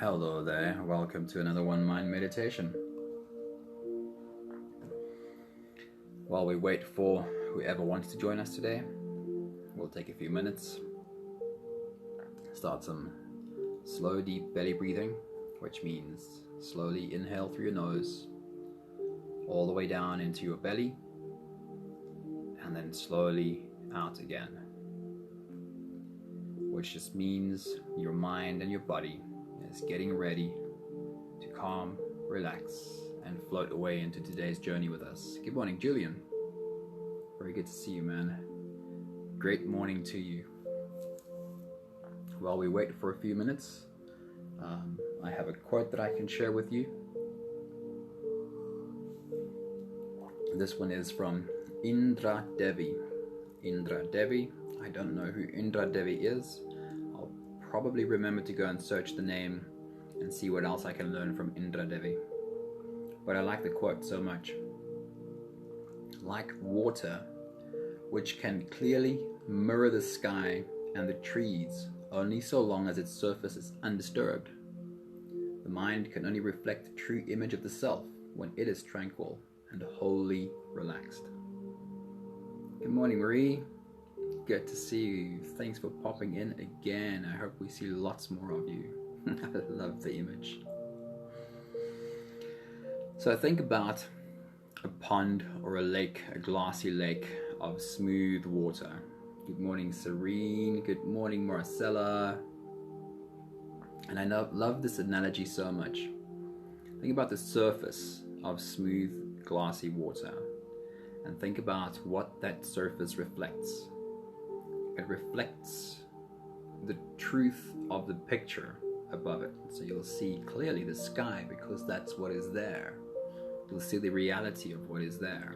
Hello there, welcome to another One Mind meditation. While we wait for whoever wants to join us today, we'll take a few minutes, start some slow deep belly breathing, which means slowly inhale through your nose, all the way down into your belly, and then slowly out again, which just means your mind and your body is getting ready to calm, relax, and float away into today's journey with us. Good morning, Julian. Very good to see you, man. Great morning to you. While we wait for a few minutes, I have a quote that I can share with you. This one is from Indra Devi. Indra Devi. I don't know who Indra Devi is. I'll probably remember to go and search the name and see what else I can learn from Indra Devi. But I like the quote so much. Like water, which can clearly mirror the sky and the trees only so long as its surface is undisturbed, the mind can only reflect the true image of the self when it is tranquil and wholly relaxed. Good morning, Marie. Good to see you. Thanks for popping in again. I hope we see lots more of you. I love the image. So think about a pond or a lake, a glassy lake of smooth water. Good morning, Serene. Good morning, Marcella. And I love this analogy so much. Think about the surface of smooth, glassy water and think about what that surface reflects. It reflects the truth of the picture above it. So you'll see clearly the sky because that's what is there. You'll see the reality of what is there,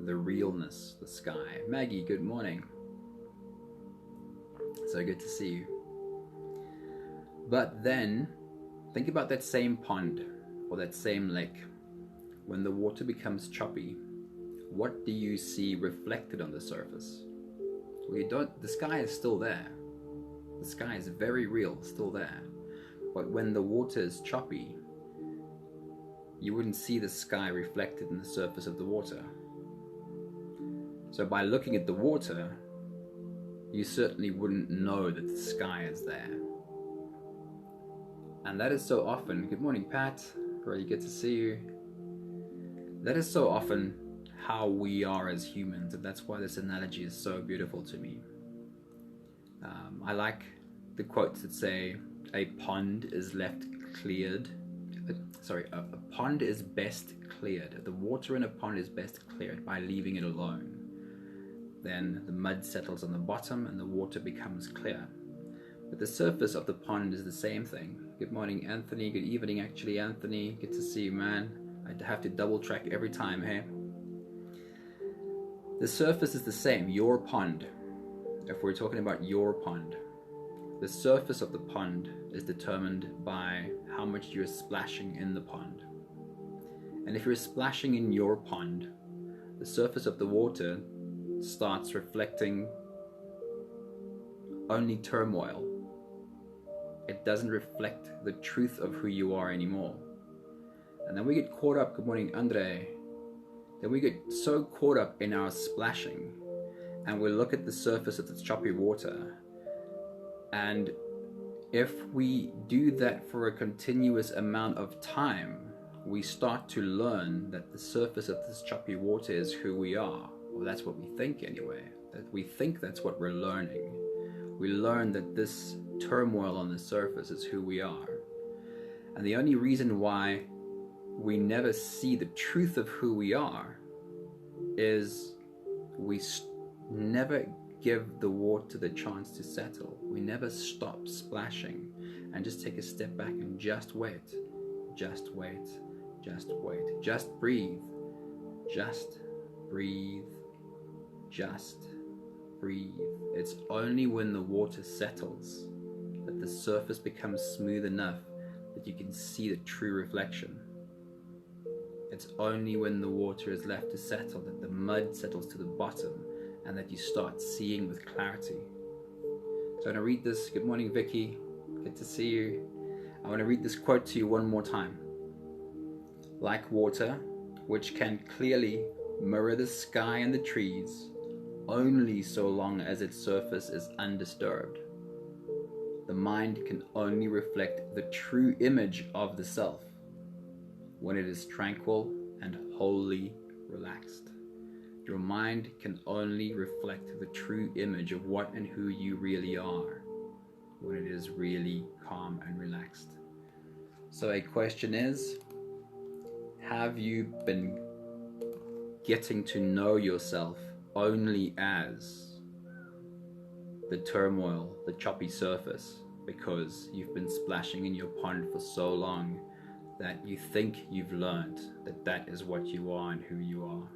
the realness, the sky. Maggie, good morning. So good to see you. But then, think about that same pond or that same lake. When the water becomes choppy, what do you see reflected on the surface? Well, you don't. The sky is still there. The sky is very real, still there. But when the water is choppy, you wouldn't see the sky reflected in the surface of the water. So by looking at the water, you certainly wouldn't know that the sky is there. And that is so often, good morning Pat, really good to see you. That is so often how we are as humans, and that's why this analogy is so beautiful to me. I like the quotes that say, a pond is left cleared. A pond is best cleared. The water in a pond is best cleared by leaving it alone. Then the mud settles on the bottom and the water becomes clear. But the surface of the pond is the same thing. Good morning, Anthony. Good evening, actually, Anthony. Good to see you, man. I have to double track every time, hey? The surface is the same, your pond. If we're talking about your pond, the surface of the pond is determined by how much you're splashing in the pond. And if you're splashing in your pond, the surface of the water starts reflecting only turmoil. It doesn't reflect the truth of who you are anymore. And then we get caught up, good morning, Andre. Then we get so caught up in our splashing and we look at the surface of this choppy water. And if we do that for a continuous amount of time, we start to learn that the surface of this choppy water is who we are. Well, that's what we think anyway. That we think that's what we're learning. We learn that this turmoil on the surface is who we are. And the only reason why we never see the truth of who we are is we never give the water the chance to settle. We never stop splashing and just take a step back and just wait. Just wait. Just wait. Just breathe. Just breathe. Just breathe. It's only when the water settles that the surface becomes smooth enough that you can see the true reflection. It's only when the water is left to settle that the mud settles to the bottom and that you start seeing with clarity. So I'm going to read this. Good morning, Vicky. Good to see you. I want to read this quote to you one more time. Like water, which can clearly mirror the sky and the trees, only so long as its surface is undisturbed, the mind can only reflect the true image of the self when it is tranquil and wholly relaxed. Your mind can only reflect the true image of what and who you really are when it is really calm and relaxed. So a question is, have you been getting to know yourself only as the turmoil, the choppy surface, because you've been splashing in your pond for so long that you think you've learned that that is what you are and who you are?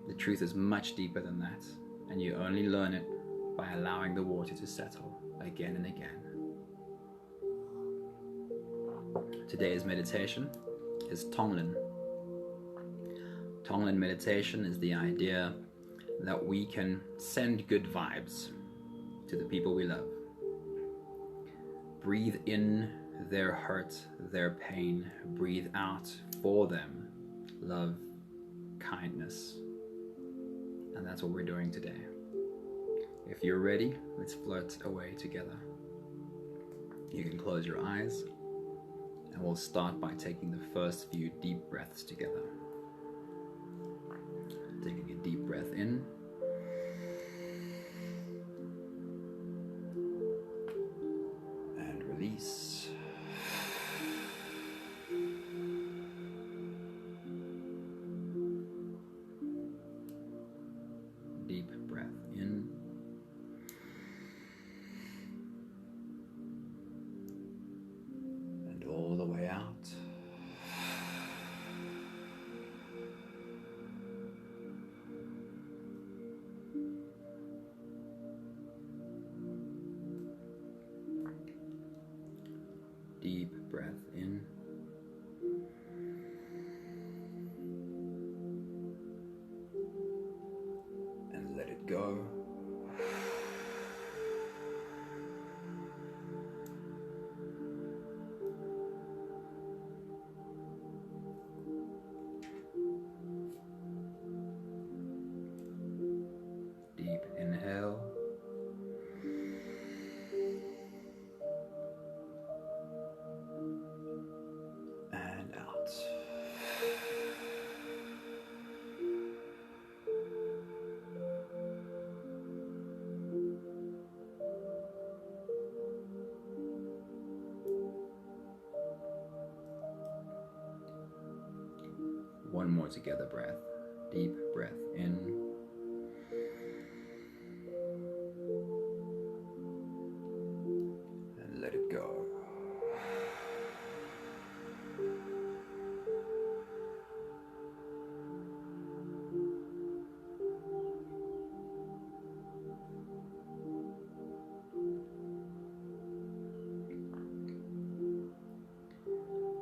The truth is much deeper than that, and you only learn it by allowing the water to settle again and again. Today's meditation is Tonglen. Tonglen meditation is the idea that we can send good vibes to the people we love. Breathe in their hurt, their pain. Breathe out for them love, kindness. And that's what we're doing today. If you're ready, let's float away together. You can close your eyes, and we'll start by taking the first few deep breaths together. Taking a deep breath in. And release. Deep breath in. And all the way out. Deep breath in. And let it go. Deep inhale. And out. One more together breath. Deep breath in. And let it go.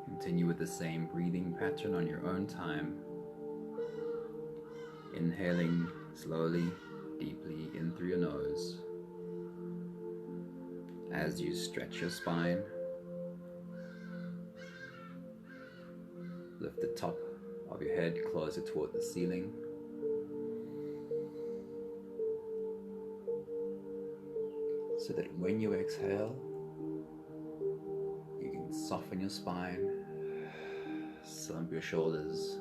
Continue with the same breathing pattern on your own time. Inhaling slowly, deeply in through your nose. As you stretch your spine, lift the top of your head closer toward the ceiling. So that when you exhale, you can soften your spine, slump your shoulders,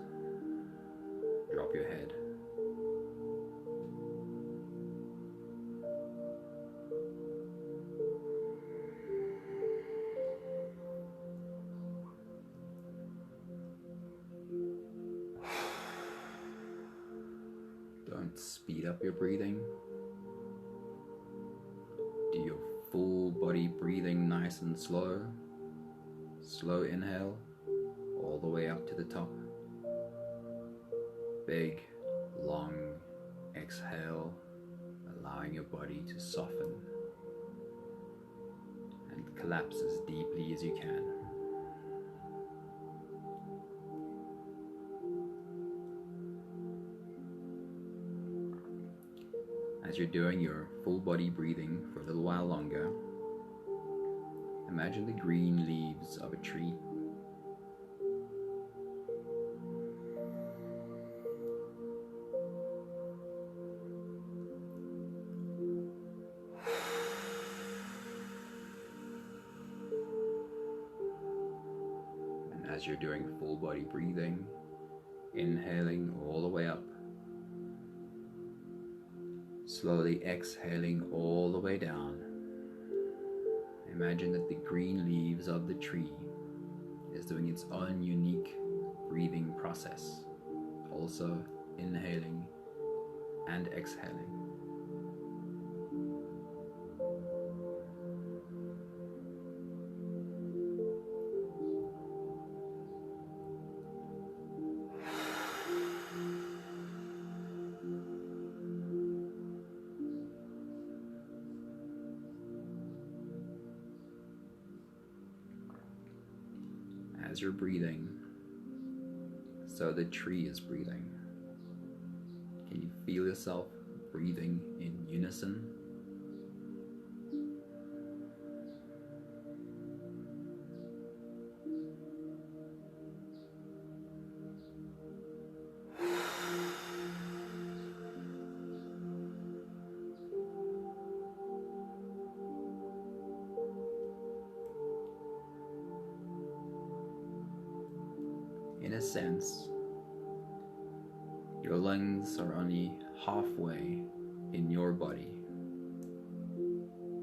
drop your head. Don't speed up your breathing. Do your full body breathing nice and slow. Slow inhale all the way up to the top. Big, long exhale, allowing your body to soften and collapse as deeply as you can. As you're doing your full body breathing for a little while longer, imagine the green leaves of a tree. And as you're doing full body breathing, inhaling all the way up, slowly exhaling all the way down. Imagine that the green leaves of the tree is doing its own unique breathing process, also inhaling and exhaling. As you're breathing, so the tree is breathing. Can you feel yourself breathing in unison? In a sense, your lungs are only halfway in your body,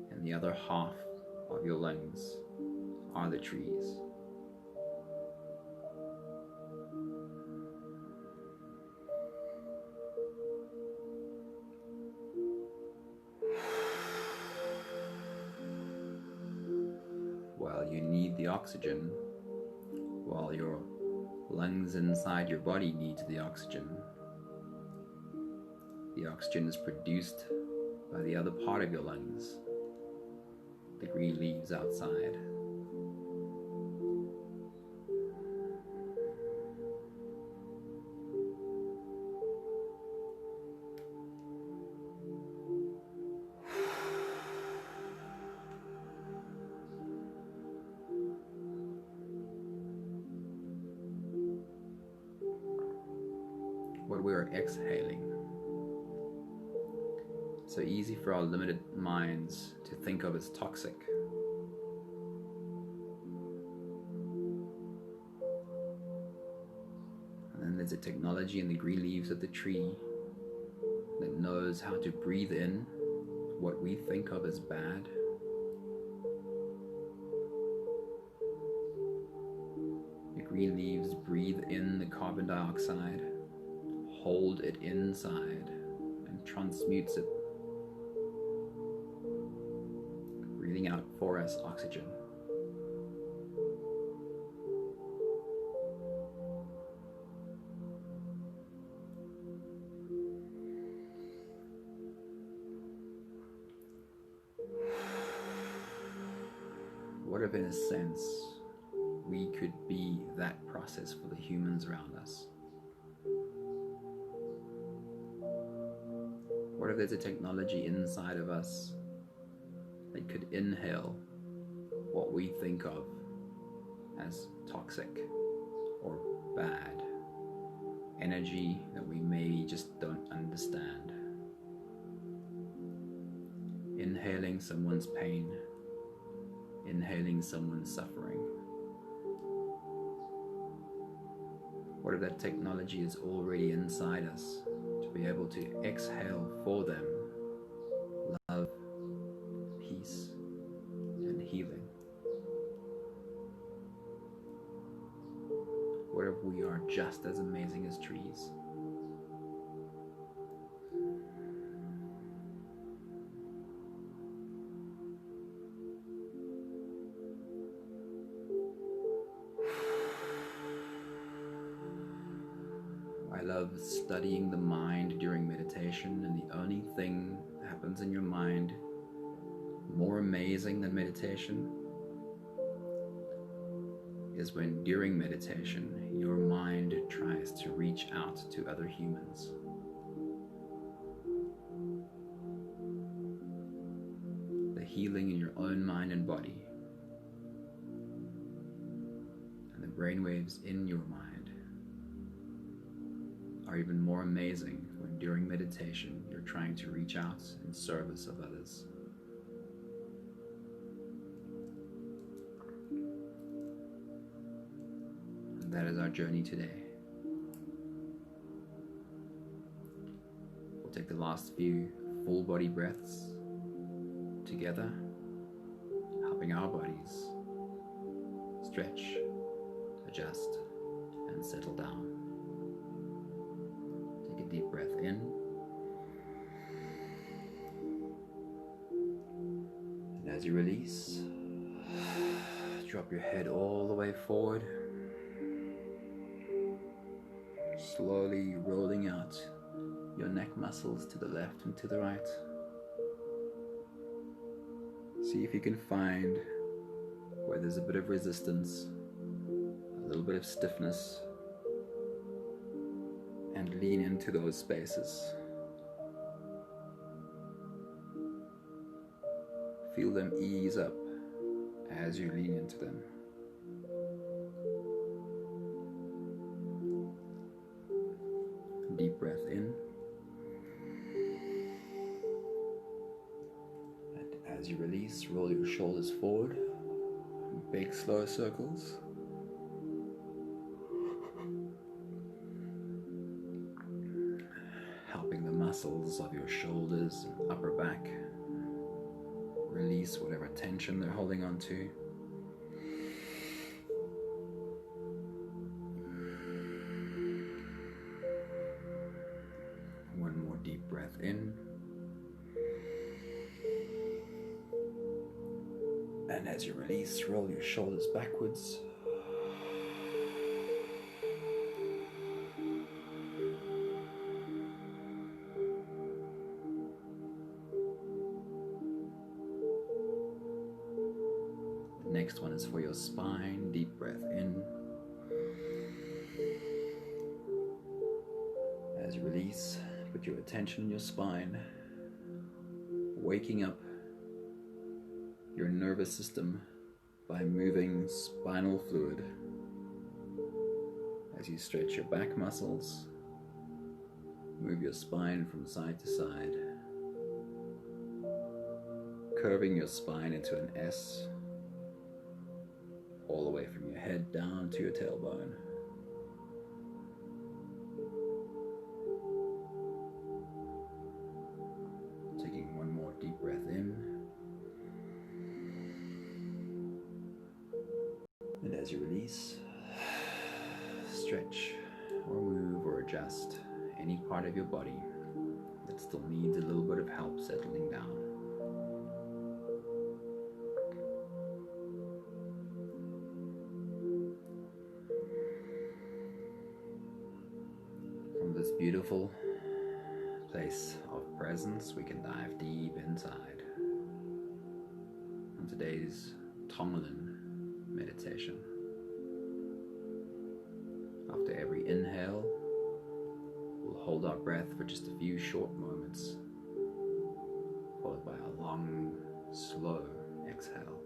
and the other half of your lungs are the trees. While you need the oxygen, while your lungs inside your body need the oxygen is produced by the other part of your lungs, the green leaves outside. What we are exhaling. So easy for our limited minds to think of as toxic. And then there's a technology in the green leaves of the tree that knows how to breathe in what we think of as bad. The green leaves breathe in the carbon dioxide, hold it inside, and transmutes it, breathing out for us oxygen. What if, in a sense, we could be that process for the humans around us? What if there's a technology inside of us that could inhale what we think of as toxic or bad, energy that we maybe just don't understand? Inhaling someone's pain, inhaling someone's suffering. What if that technology is already inside us to be able to exhale for them love, peace, and healing? What if we are just as amazing as trees? I love studying the mind during meditation, and the only thing that happens in your mind more amazing than meditation is when during meditation your mind tries to reach out to other humans. the healing in your own mind and body, and the brainwaves in your mind are even more amazing when during meditation you're trying to reach out in service of others. And that is our journey today. We'll take the last few full body breaths together, helping our bodies stretch, adjust, and settle down. Take a deep breath in, and as you release, drop your head all the way forward, slowly rolling out your neck muscles to the left and to the right. See if you can find where there's a bit of resistance, a little bit of stiffness, and lean into those spaces. Feel them ease up as you lean into them. Deep breath in. And as you release, roll your shoulders forward. Big slow circles. Helping the muscles of your shoulders and upper back release whatever tension they're holding on to. One more deep breath in. And as you release, roll your shoulders backwards. The next one is for your spine. Deep breath in. As you release, put your attention in your spine, waking up your nervous system by moving spinal fluid as you stretch your back muscles, move your spine from side to side, curving your spine into an S all the way from your head down to your tailbone. Taking one more deep breath in. And as you release, stretch or move or adjust any part of your body that still needs a little bit of help settling down. From this beautiful place of presence, we can dive deep inside on today's TONGLEN meditation. After every inhale, we'll hold our breath for just a few short moments, followed by a long, slow exhale.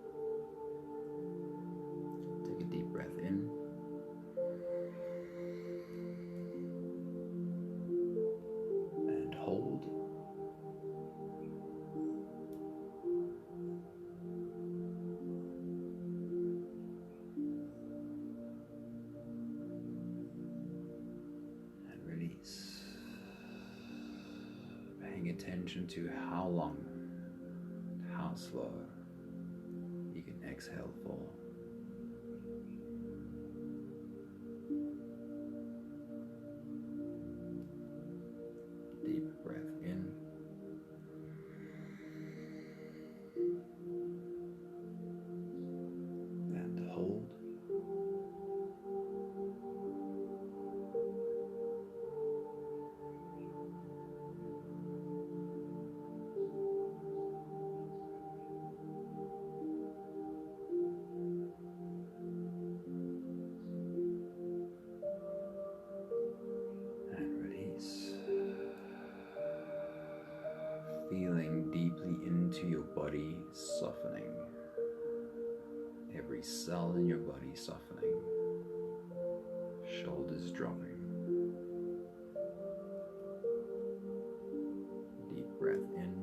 Take a deep breath in. And hold. Paying attention to how long, how slow you can exhale for. Deep breath in. And hold. Feeling deeply into your body, softening. Every cell in your body softening. Shoulders dropping. Deep breath in.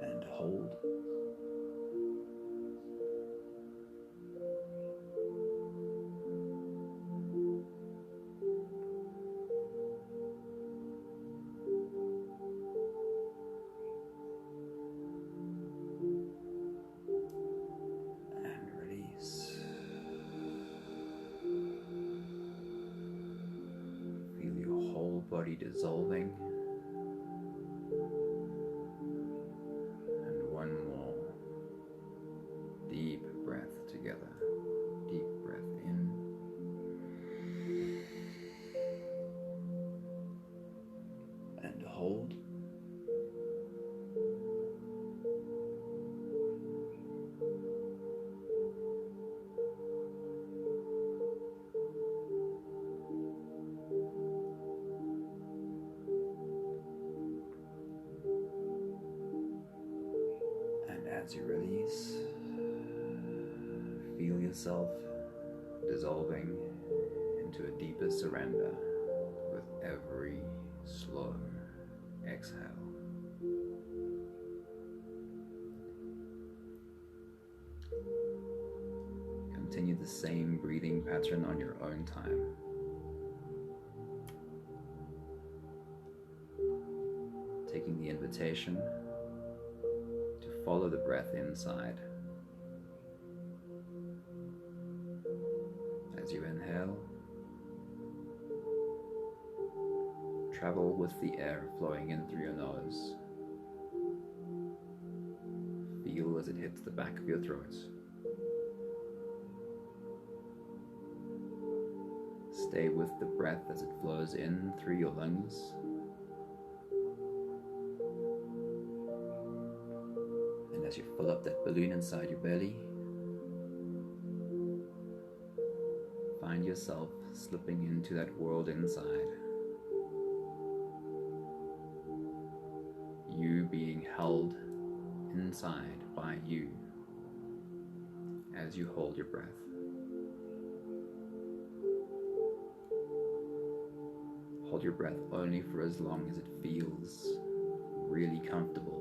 And hold. Body dissolving, and one more deep breath together. Deep breath in and hold. As you release, feel yourself dissolving into a deeper surrender with every slow exhale. Continue the same breathing pattern on your own time. Taking the invitation follow the breath inside. As you inhale, travel with the air flowing in through your nose. Feel as it hits the back of your throat. Stay with the breath as it flows in through your lungs. As you fill up that balloon inside your belly, find yourself slipping into that world inside. You being held inside by you as you hold your breath. Hold your breath only for as long as it feels really comfortable.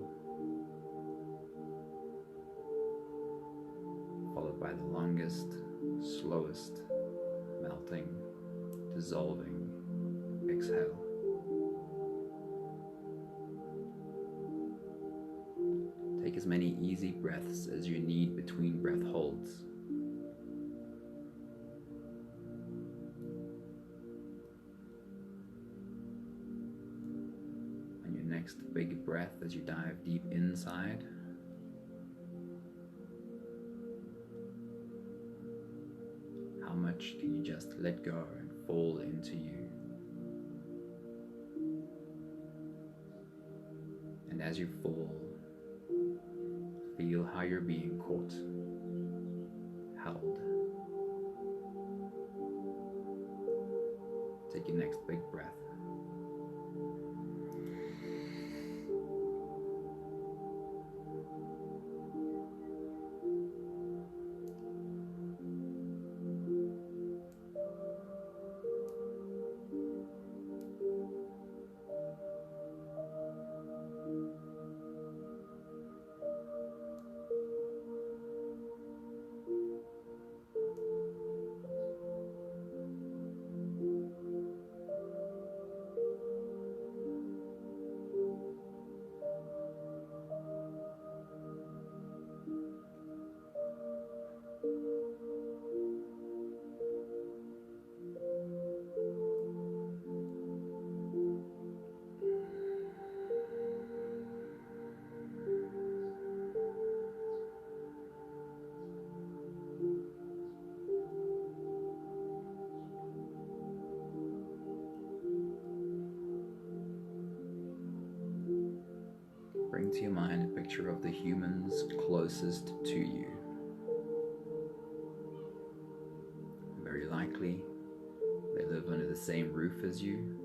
Followed by the longest, slowest, melting, dissolving exhale. Take as many easy breaths as you need between breath holds. On your next big breath as you dive deep inside, how much can you just let go and fall into you? And as you fall, feel how you're being caught, held. Take your next big breath. Bring to your mind a picture of the humans closest to you. Very likely, they live under the same roof as you,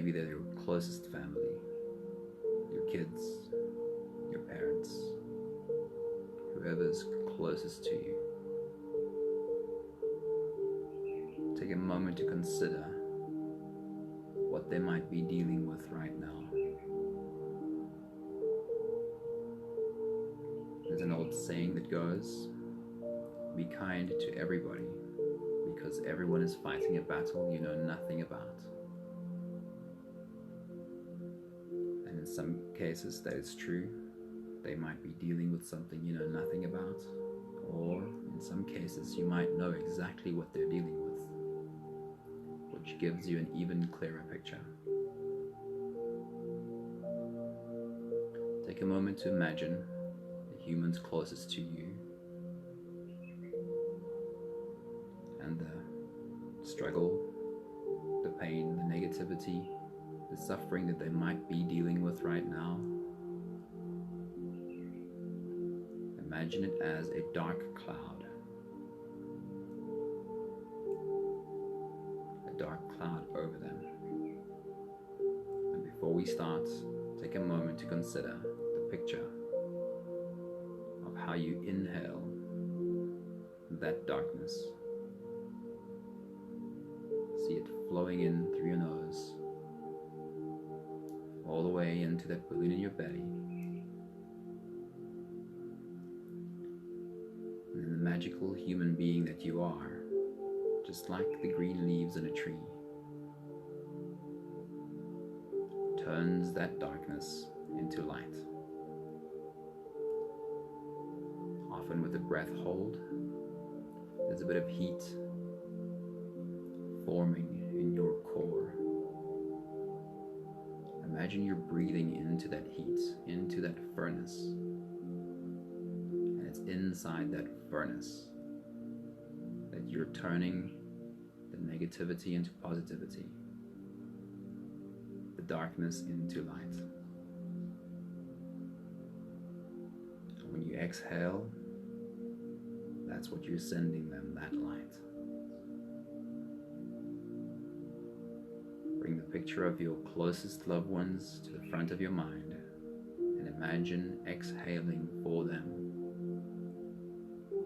Maybe they're your closest family, your kids, your parents, whoever's closest to you. Take a moment to consider what they might be dealing with right now. There's an old saying that goes, be kind to everybody, because everyone is fighting a battle you know nothing about. And in some cases that is true. They might be dealing with something you know nothing about, or in some cases you might know exactly what they're dealing with, which gives you an even clearer picture. Take a moment to imagine the humans closest to you and the struggle, the pain, the negativity, the suffering that they might be dealing with right now. Imagine it as a dark cloud. A dark cloud over them. And before we start, take a moment to consider the picture of how you inhale that darkness. See it flowing in through your nose, all the way into that balloon in your belly. And the magical human being that you are, just like the green leaves in a tree, turns that darkness into light. Often with a breath hold, there's a bit of heat forming in your core. Imagine you're breathing into that heat, into that furnace. Inside that furnace that you're turning the negativity into positivity, the darkness into light. When you exhale, that's what you're sending them, that light. Bring the picture of your closest loved ones to the front of your mind and imagine exhaling for them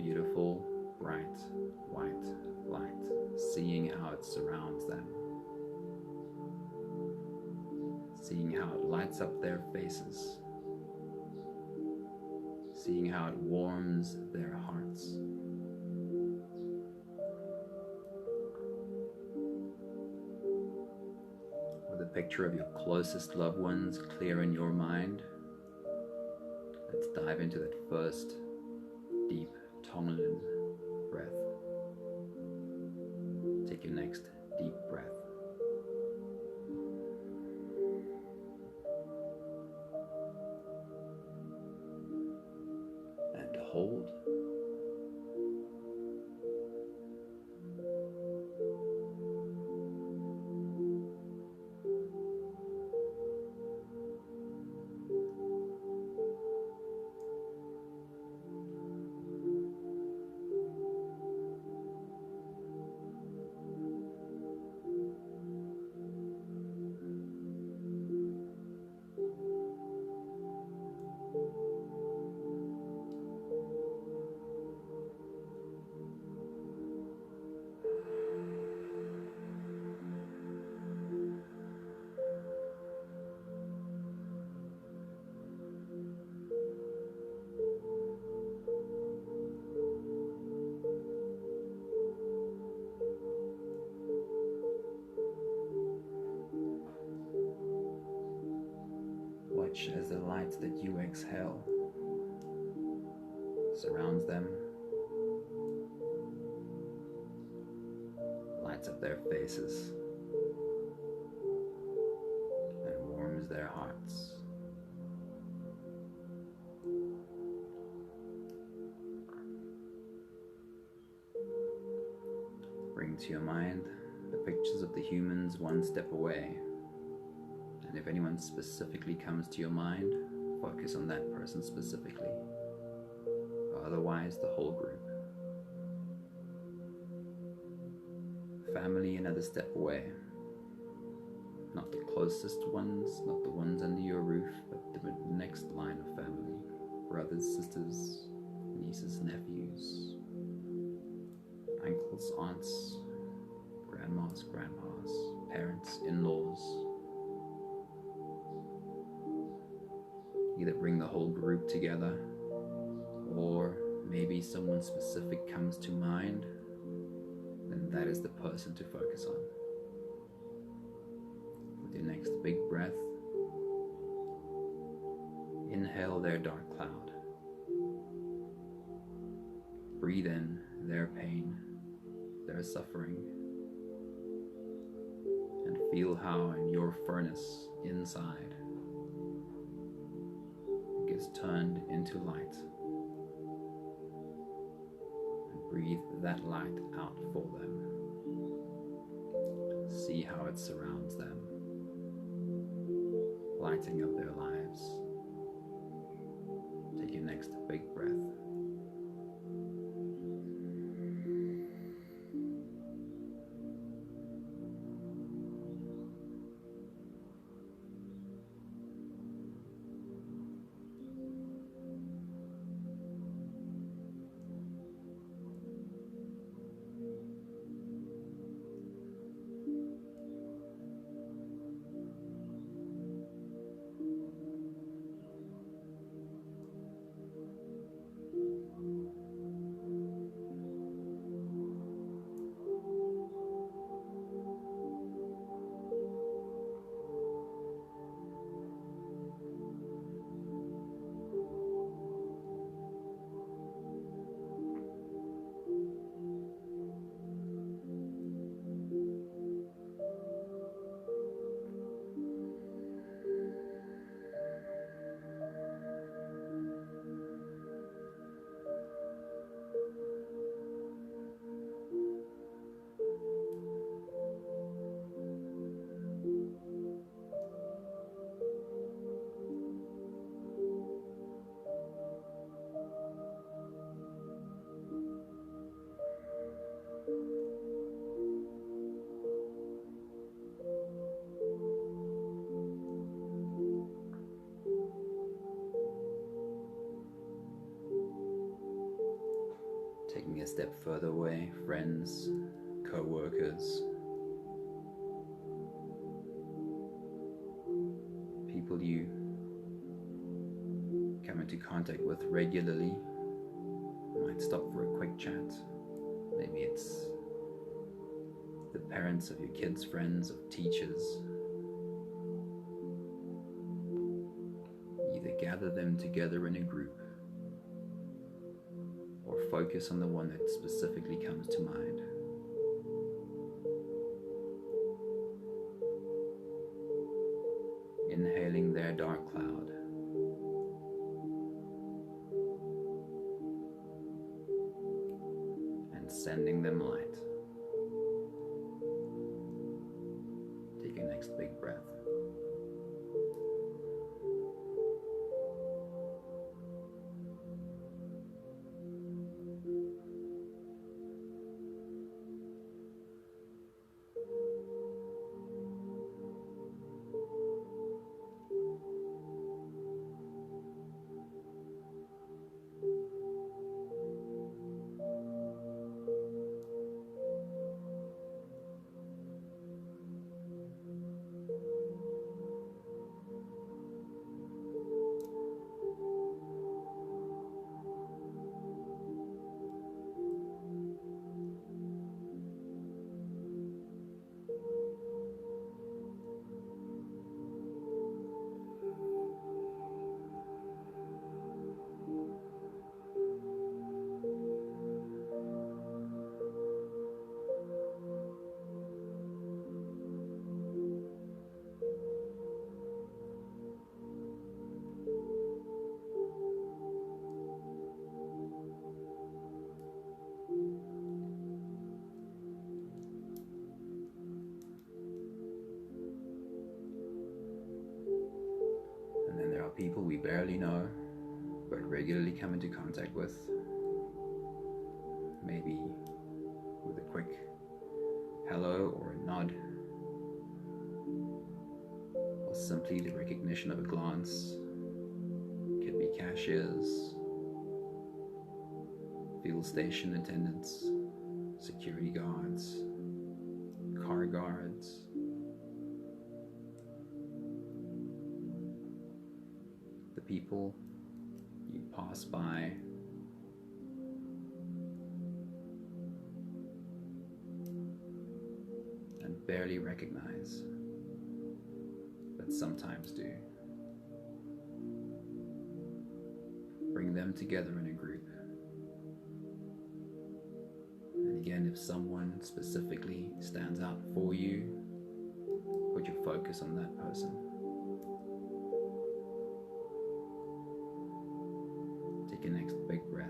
beautiful, bright, white light, seeing how it surrounds them, seeing how it lights up their faces, seeing how it warms their hearts. With a picture of your closest loved ones clear in your mind, let's dive into that first deep TONGLEN breath. Take your next deep breath. And hold. Watch as the light that you exhale surrounds them, lights up their faces, and warms their hearts. Bring to your mind the pictures of the humans one step away. And if anyone specifically comes to your mind, focus on that person specifically. Otherwise, the whole group. Family another step away. Not the closest ones, not the ones under your roof, but the next line of family. Brothers, sisters, nieces, nephews, uncles, aunts, grandmas, grandpas, parents, in-laws. Either bring the whole group together, or maybe someone specific comes to mind, then that is the person to focus on. With your next big breath, inhale their dark cloud. Breathe in their pain, their suffering, and feel how in your furnace inside it gets turned into light. And breathe that light out for them. See how it surrounds them, lighting up their lives. Take your next big breath. Taking a step further away, friends, co-workers, people you come into contact with regularly. Might stop for a quick chat. Maybe it's the parents of your kids' friends, of teachers. Either gather them together in a group, or focus on the one that specifically comes to mind. Inhaling their dark cloud. And sending them light. Take your next big breath. People we barely know, but regularly come into contact with. Maybe with a quick hello or a nod. simply the recognition of a glance. Could be cashiers, fuel station attendants, security guards, car guards, the people you pass by, and barely recognize, but sometimes do. Bring them together in a group. And again, if someone specifically stands out for you, put your focus on that person. Take your next big breath.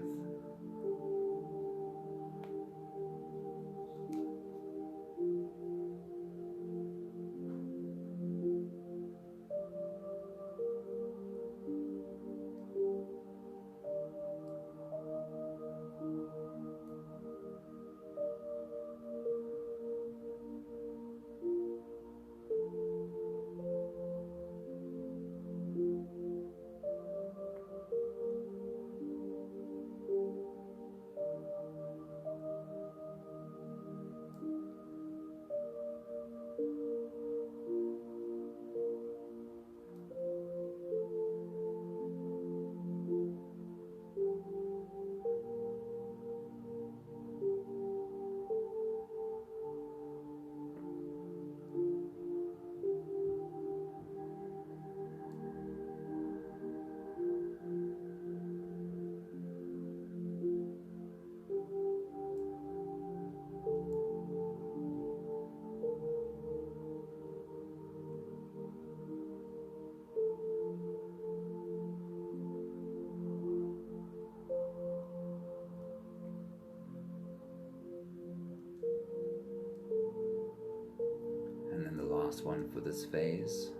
Last one for this phase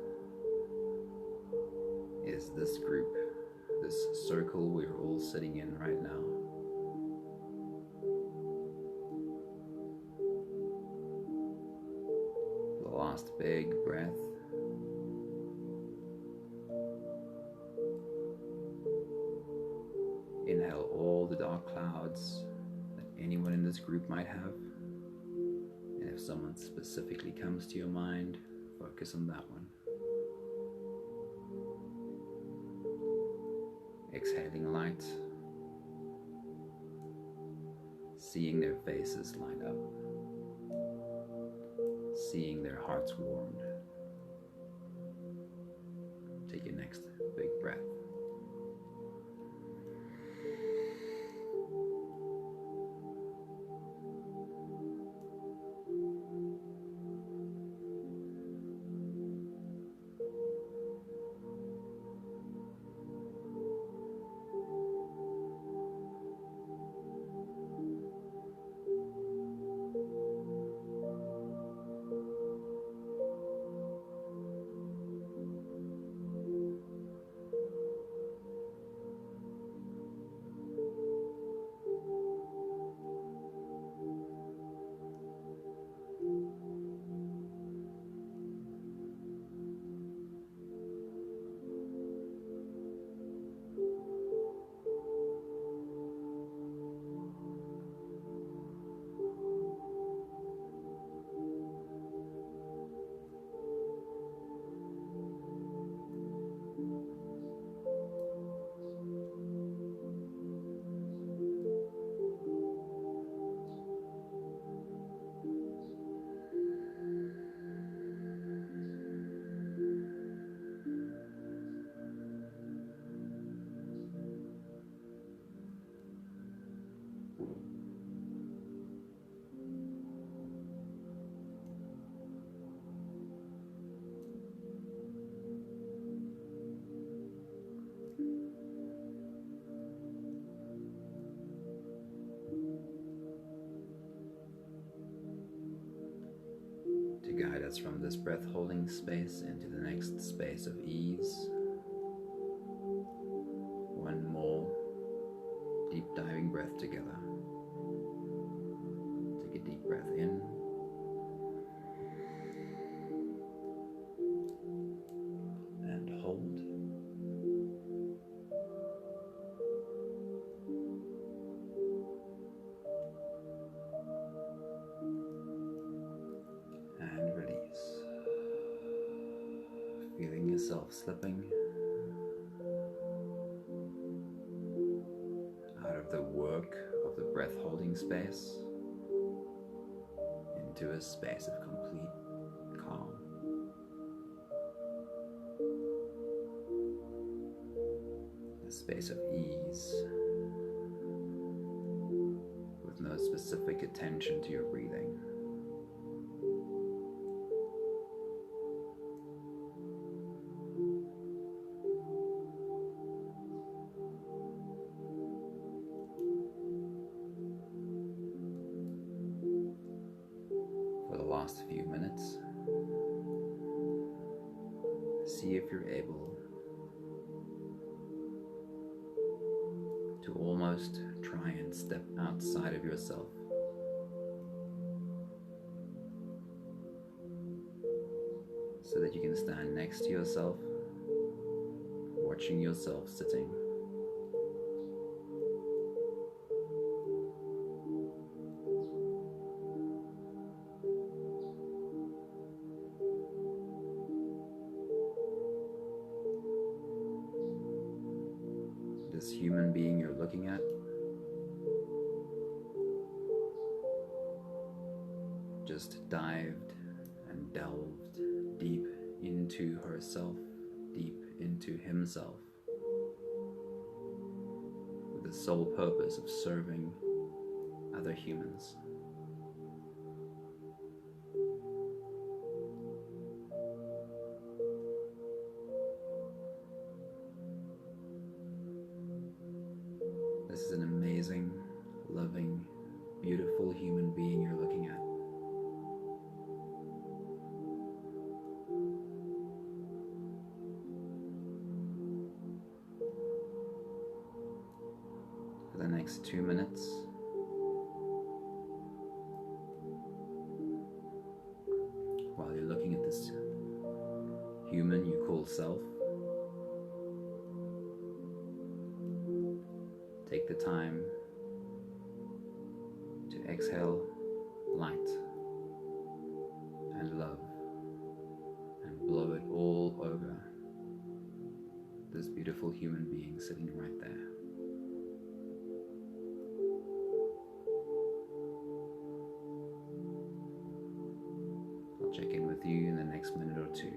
is this group, this circle we're all sitting in right now. The last big breath. Inhale all the dark clouds that anyone in this group might have. And if someone specifically comes to your mind, focus on that one. Exhaling light, seeing their faces light up, seeing their hearts warmed. Take your next big breath. Guide us from this breath holding space into the next space of ease. One more deep diving breath together. Take a deep breath in yourself slipping out of the work of the breath holding space into a space of complete calm. A space of ease with no specific attention to your breathing. For the last few minutes, see if you're able to almost try and step outside of yourself, so that you can stand next to yourself, watching yourself sitting. This human being you're looking at just dived and delved deep into herself, deep into himself, with the sole purpose of serving other humans. This is an amazing, loving, beautiful human being you're looking at. For the next 2 minutes, while you're looking at this human you call self, take the time to exhale light and love and blow it all over this beautiful human being sitting right there. I'll check in with you in the next minute or two.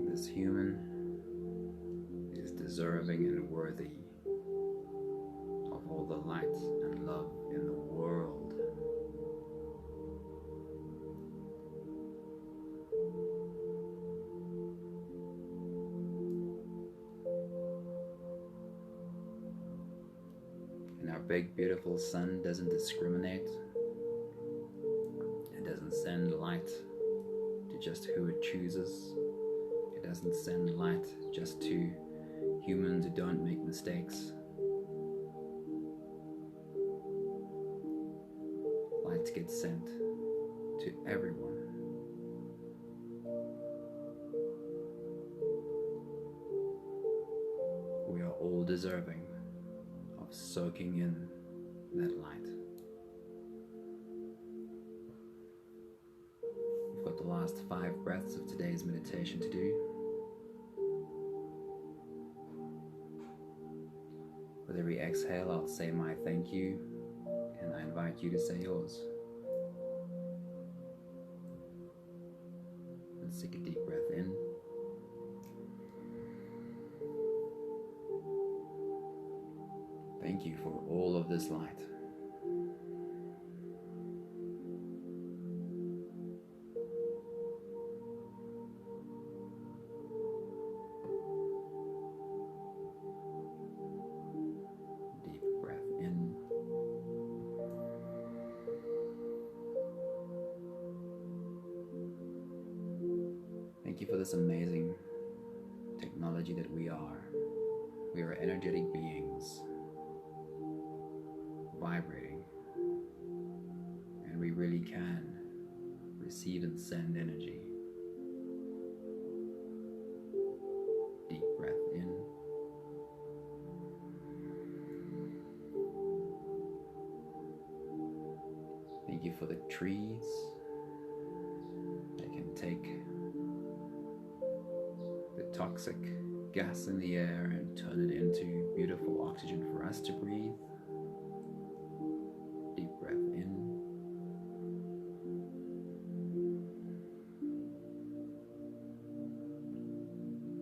This human is deserving and worthy of all the light and love in the world. And our big, beautiful sun doesn't discriminate. It doesn't send light to just who it chooses. It doesn't send light just to humans who don't make mistakes. Light gets sent to everyone. We are all deserving of soaking in that light. We've got the last 5 breaths of today's meditation to do. With every exhale, I'll say my thank you, and I invite you to say yours. Let's take a deep breath in. Thank you for all of this light. Deep breath in. Thank you for this amazing technology that we are. We are energetic beings, vibrating, and we really can receive and send energy. Deep breath in. Thank you for the trees that can take the toxic gas in the air and turn it into beautiful oxygen for us to breathe. Deep breath in.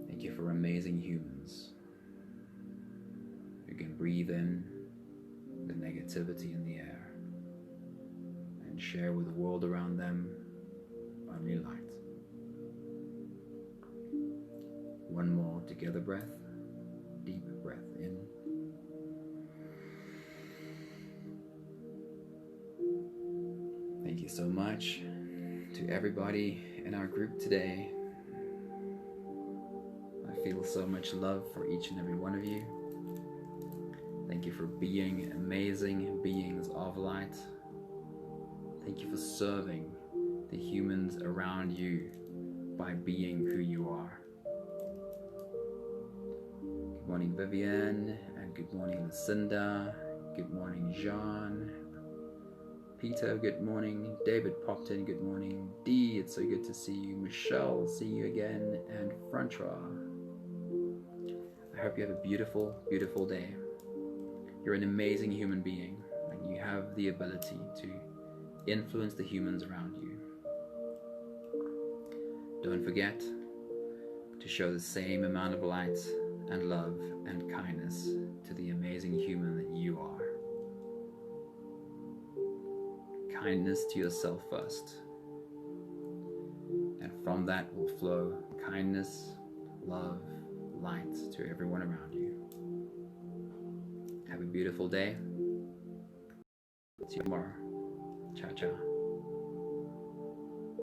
Thank you for amazing humans who can breathe in the negativity in the air and share with the world around them only light. One more together breath. Deep breath in. Thank you so much to everybody in our group today. I feel so much love for each and every one of you. Thank you for being amazing beings of light. Thank you for serving the humans around you by being who you are. Good morning, Vivian, and good morning, Lucinda. Good morning, Jean. Peter, good morning. David popped in, good morning. Dee, it's so good to see you. Michelle, see you again. And Francois. I hope you have a beautiful, beautiful day. You're an amazing human being, and you have the ability to influence the humans around you. Don't forget to show the same amount of light and love and kindness to the amazing human that you are. Kindness to yourself first, and from that will flow kindness, love, light to everyone around you. Have a beautiful day. See you tomorrow. Ciao, ciao.